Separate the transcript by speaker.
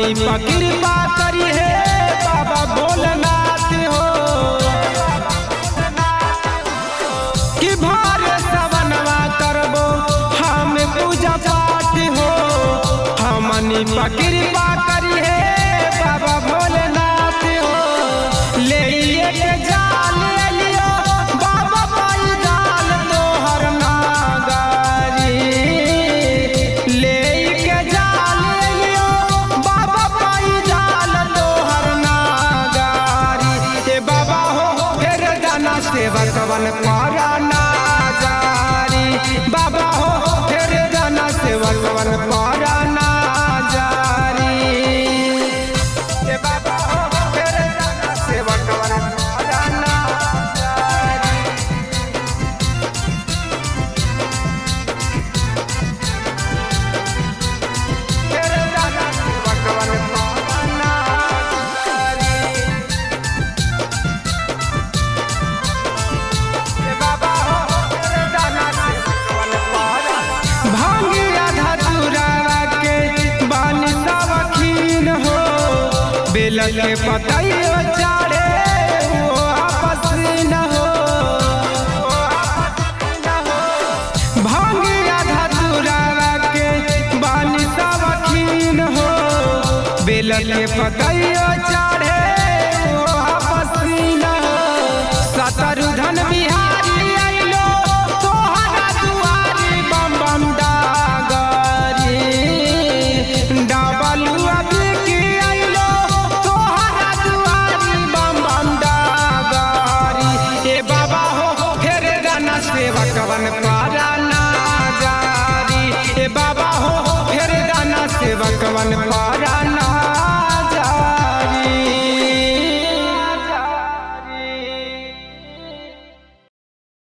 Speaker 1: हमनी पर कृपा करी है बाबा भोलेनाथ हो। कि भारे सवनवा करबो हम पूजा पाठ हो, हमनी पर कृपा करी है बाबा भोलेनाथ हो। ले के जाल लियो बाबा पाई जाल तोहर नागारी, ले के जाल लियो बाबा पाई जाल तोहर नागारी। ए बाबा हो फिर जाना सेवकवन पारा ना जारी, बाबा हो फिर जाना सेवकवन पारा ना जारी। ए बाबा हो फिर जाना सेवकवन पारा ना जारी। फिर जाना सेवकवन पारा ना जारी। भांगिया धतुरावा के बानी सवखीन हो, बेल के पतइयो चाड़े वो आपस न हो। भांगिया धतुरावा के बानी सवखीन हो, बेल के पतइयो चाड़े वो आपस न हो। शत्रुघ्न बिहारी आइलो तोहरा दुआरी बम बम डागरी, डबलुआ बिकी आइलो तोहरा दुआरी बम बम डागरी। ए बाबा हो फिर गाना सेवकवन पारा ना जारी, ए बाबा हो फिर गाना सेवकवन पारा